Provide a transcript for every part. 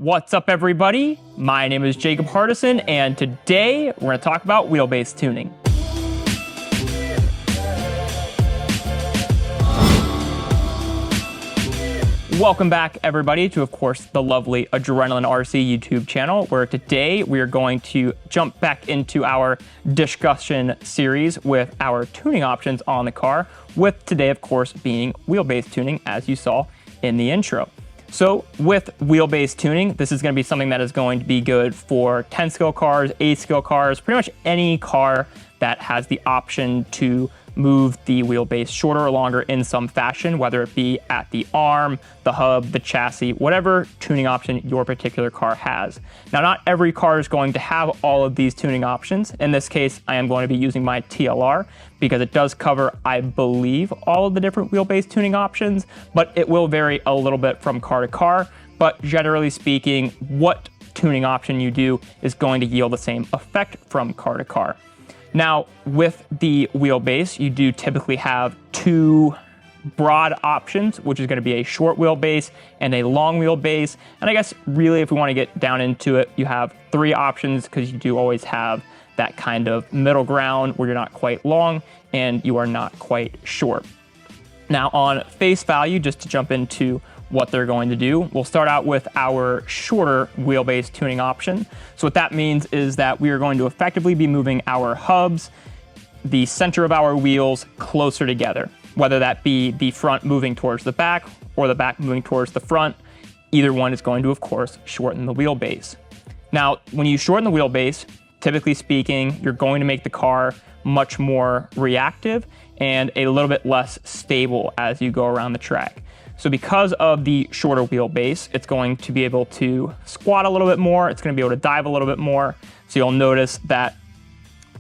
What's up, everybody? My name is Jacob Hardison, and today we're going to talk about wheelbase tuning. Welcome back, everybody, to, of course, the lovely Adrenaline RC YouTube channel, where today we are going to jump back into our discussion series with our tuning options on the car, with today, of course, being wheelbase tuning, as you saw in the intro. So with wheelbase tuning, this is going to be something that is going to be good for 10-scale cars, 8-scale cars, pretty much any car that has the option to move the wheelbase shorter or longer in some fashion, whether it be at the arm, the hub, the chassis, whatever tuning option your particular car has. Now, not every car is going to have all of these tuning options. In this case, I am going to be using my TLR because it does cover, I believe, all of the different wheelbase tuning options, but it will vary a little bit from car to car. But generally speaking, what tuning option you do is going to yield the same effect from car to car. Now, with the wheelbase, you do typically have two broad options, which is going to be a short wheelbase and a long wheelbase. And I guess really, if we want to get down into it, you have three options because you do always have that kind of middle ground where you're not quite long and you are not quite short. Now, on face value, just to jump into what they're going to do, we'll start out with our shorter wheelbase tuning option. So what that means is that we are going to effectively be moving our hubs, the center of our wheels, closer together, whether that be the front moving towards the back or the back moving towards the front. Either one is going to, of course, shorten the wheelbase. Now, when you shorten the wheelbase, typically speaking, you're going to make the car much more reactive and a little bit less stable as you go around the track. So because of the shorter wheelbase, it's going to be able to squat a little bit more. It's going to be able to dive a little bit more. So you'll notice that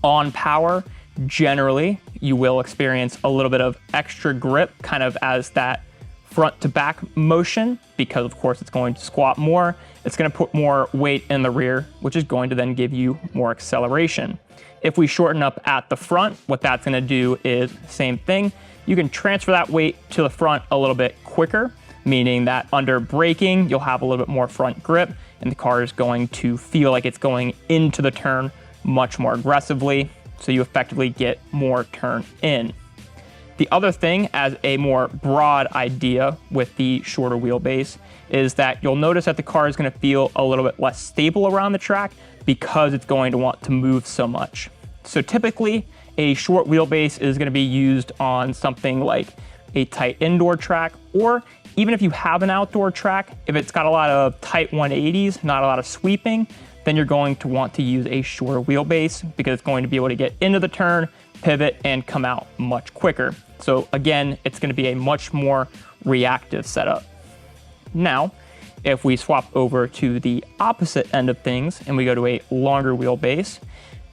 on power, generally, you will experience a little bit of extra grip, kind of as that front to back motion, because of course it's going to squat more. It's going to put more weight in the rear, which is going to then give you more acceleration. If we shorten up at the front, what that's going to do is the same thing. You can transfer that weight to the front a little bit quicker, meaning that under braking, you'll have a little bit more front grip and the car is going to feel like it's going into the turn much more aggressively. So you effectively get more turn in. The other thing, as a more broad idea with the shorter wheelbase, is that you'll notice that the car is going to feel a little bit less stable around the track because it's going to want to move so much. So typically, a short wheelbase is going to be used on something like a tight indoor track, or even if you have an outdoor track, if it's got a lot of tight 180s, not a lot of sweeping, then you're going to want to use a shorter wheelbase because it's going to be able to get into the turn, pivot, and come out much quicker. So again, it's going to be a much more reactive setup. Now, if we swap over to the opposite end of things and we go to a longer wheelbase,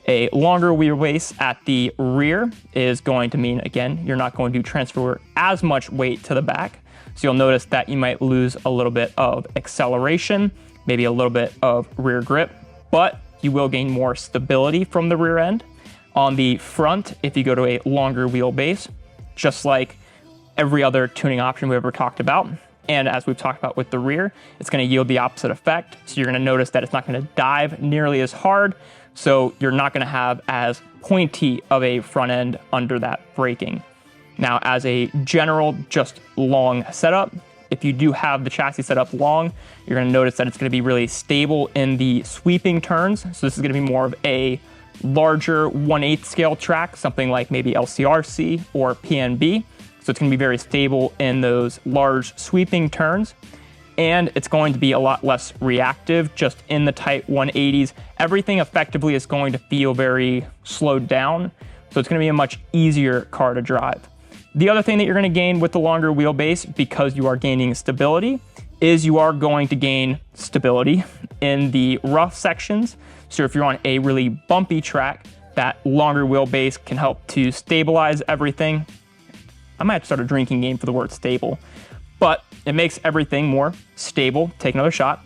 a longer wheelbase at the rear is going to mean, again, you're not going to transfer as much weight to the back. So you'll notice that you might lose a little bit of acceleration, maybe a little bit of rear grip, but you will gain more stability from the rear end. On the front, if you go to a longer wheelbase, just like every other tuning option we've ever talked about, and as we've talked about with the rear, it's going to yield the opposite effect. So you're going to notice that it's not going to dive nearly as hard. So you're not going to have as pointy of a front end under that braking. Now, as a general, just long setup, if you do have the chassis set up long, you're going to notice that it's going to be really stable in the sweeping turns. So this is going to be more of a larger 1/8 scale track, something like maybe LCRC or PNB. So it's going to be very stable in those large sweeping turns. And it's going to be a lot less reactive just in the tight 180s. Everything effectively is going to feel very slowed down. So it's going to be a much easier car to drive. The other thing that you're going to gain with the longer wheelbase, because you are gaining stability, is you are going to gain stability in the rough sections. So if you're on a really bumpy track, that longer wheelbase can help to stabilize everything. I might have to start a drinking game for the word stable. But it makes everything more stable. Take another shot.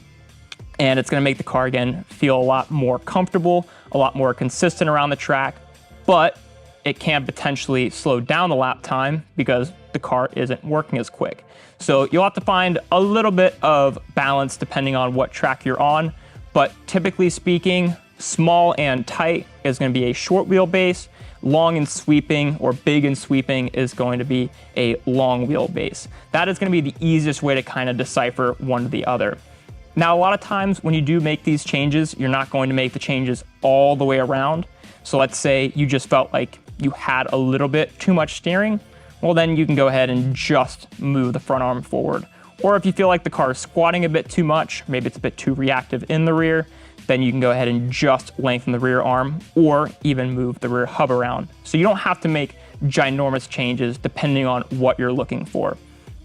And it's going to make the car, again, feel a lot more comfortable, a lot more consistent around the track. But it can potentially slow down the lap time because the car isn't working as quick. So you'll have to find a little bit of balance depending on what track you're on, but typically speaking, small and tight is going to be a short wheelbase. Long and sweeping or big and sweeping is going to be a long wheelbase. That is going to be the easiest way to kind of decipher one or the other. Now, a lot of times when you do make these changes, you're not going to make the changes all the way around. So let's say you just felt like you had a little bit too much steering. Well, then you can go ahead and just move the front arm forward. Or if you feel like the car is squatting a bit too much, maybe it's a bit too reactive in the rear, then you can go ahead and just lengthen the rear arm or even move the rear hub around. So you don't have to make ginormous changes depending on what you're looking for.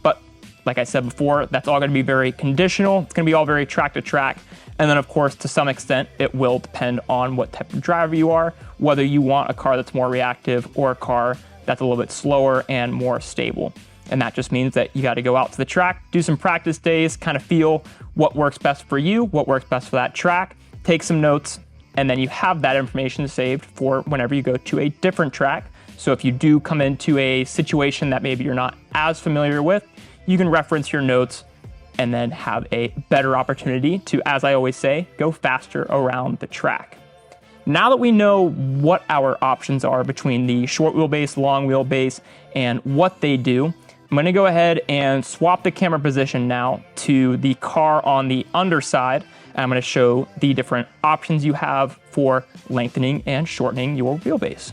But like I said before, that's all going to be very conditional. It's going to be all very track to track. And then of course, to some extent, it will depend on what type of driver you are, whether you want a car that's more reactive or a car that's a little bit slower and more stable. And that just means that you got to go out to the track, do some practice days, kind of feel what works best for you, what works best for that track, take some notes, and then you have that information saved for whenever you go to a different track. So if you do come into a situation that maybe you're not as familiar with, you can reference your notes and then have a better opportunity to, as I always say, go faster around the track. Now that we know what our options are between the short wheelbase, long wheelbase, and what they do, I'm going to go ahead and swap the camera position now to the car on the underside. And I'm going to show the different options you have for lengthening and shortening your wheelbase.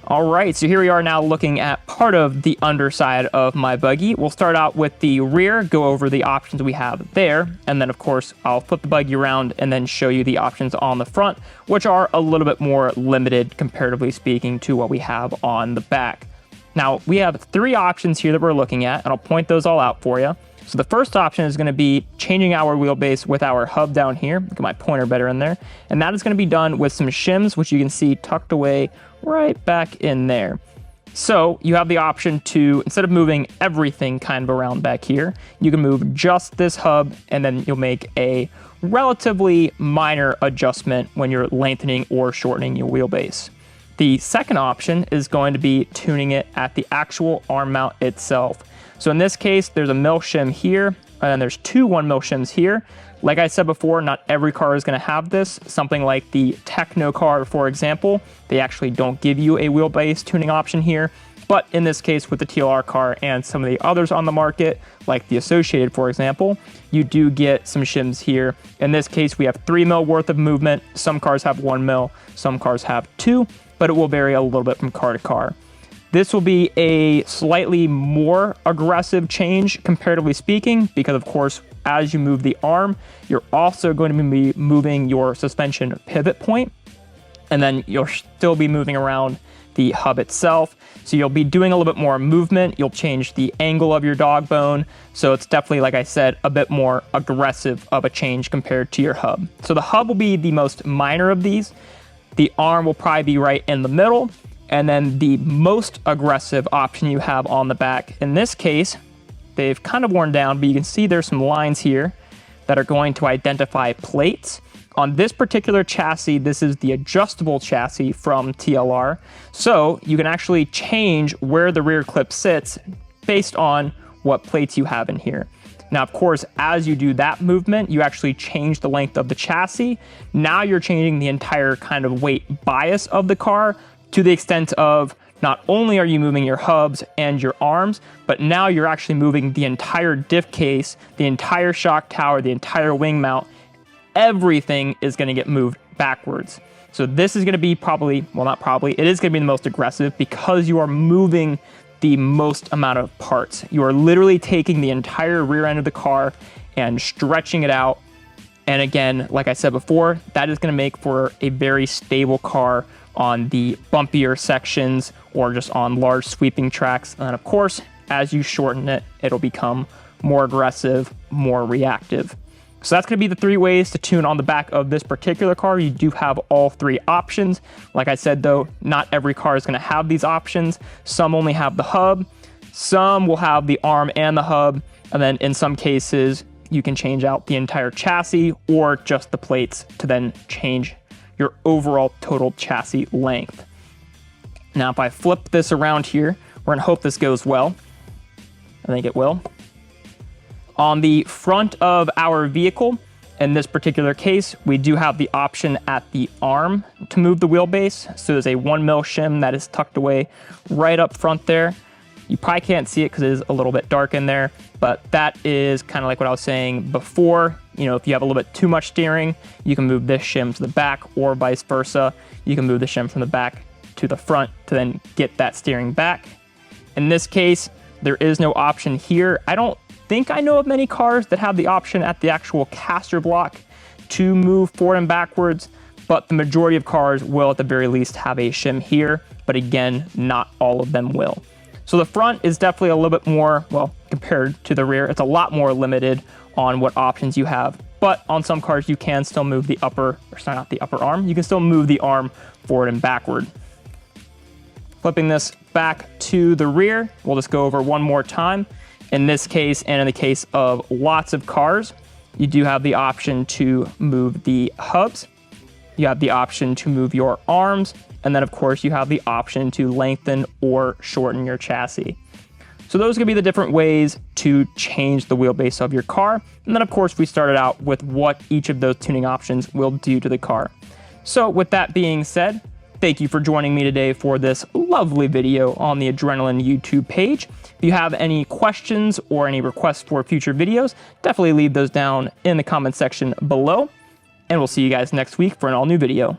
All right, so here we are now looking at part of the underside of my buggy. We'll start out with the rear, go over the options we have there, and then of course I'll flip the buggy around and then show you the options on the front, which are a little bit more limited comparatively speaking to what we have on the back. Now, we have 3 options here that we're looking at, and I'll point those all out for you. So the first option is going to be changing our wheelbase with our hub down here. Look at my pointer better in there. And that is going to be done with some shims, which you can see tucked away right back in there. So you have the option to, instead of moving everything kind of around back here, you can move just this hub, and then you'll make a relatively minor adjustment when you're lengthening or shortening your wheelbase. The second option is going to be tuning it at the actual arm mount itself. So in this case, there's a mil shim here, and then there's 2 1 mil shims here. Like I said before, not every car is going to have this. Something like the Techno car, for example, they actually don't give you a wheelbase tuning option here. But in this case, with the TLR car and some of the others on the market, like the Associated, for example, you do get some shims here. In this case, we have 3 mil worth of movement. Some cars have 1 mil, some cars have 2, but it will vary a little bit from car to car. This will be a slightly more aggressive change, comparatively speaking, because of course, as you move the arm, you're also going to be moving your suspension pivot point, and then you'll still be moving around the hub itself. So you'll be doing a little bit more movement. You'll change the angle of your dog bone. So it's definitely, like I said, a bit more aggressive of a change compared to your hub. So the hub will be the most minor of these. The arm will probably be right in the middle. And then the most aggressive option you have on the back, in this case, they've kind of worn down, but you can see there's some lines here that are going to identify plates. On this particular chassis, this is the adjustable chassis from TLR. So you can actually change where the rear clip sits based on what plates you have in here. Now, of course, as you do that movement, you actually change the length of the chassis. Now you're changing the entire kind of weight bias of the car to the extent of not only are you moving your hubs and your arms, but now you're actually moving the entire diff case, the entire shock tower, the entire wing mount. Everything is going to get moved backwards. So this is going to be probably, well, not probably, it is going to be the most aggressive because you are moving the most amount of parts. You are literally taking the entire rear end of the car and stretching it out. And again, like I said before, that is going to make for a very stable car on the bumpier sections or just on large sweeping tracks. And of course, as you shorten it, it'll become more aggressive, more reactive. So that's going to be the 3 ways to tune on the back of this particular car. You do have all 3 options. Like I said, though, not every car is going to have these options. Some only have the hub. Some will have the arm and the hub. And then in some cases, you can change out the entire chassis or just the plates to then change your overall total chassis length. Now, if I flip this around here, we're going to hope this goes well. I think it will. On the front of our vehicle, in this particular case, we do have the option at the arm to move the wheelbase. So there's a 1mm shim that is tucked away right up front there. You probably can't see it because it is a little bit dark in there, but that is kind of like what I was saying before. You know, if you have a little bit too much steering, you can move this shim to the back, or vice versa. You can move the shim from the back to the front to then get that steering back. In this case, there is no option here. I don't think I know of many cars that have the option at the actual caster block to move forward and backwards, but the majority of cars will at the very least have a shim here, but again, not all of them will. So the front is definitely a little bit more, well, compared to the rear, it's a lot more limited on what options you have. But on some cars, you can still move the upper, or sorry, not the upper arm, you can still move the arm forward and backward. Flipping this back to the rear, we'll just go over one more time. In this case, and in the case of lots of cars, you do have the option to move the hubs. You have the option to move your arms. And then of course you have the option to lengthen or shorten your chassis. So those could be the different ways to change the wheelbase of your car. And then of course we started out with what each of those tuning options will do to the car. So with that being said, thank you for joining me today for this lovely video on the Adrenaline YouTube page. If you have any questions or any requests for future videos, definitely leave those down in the comment section below. And we'll see you guys next week for an all new video.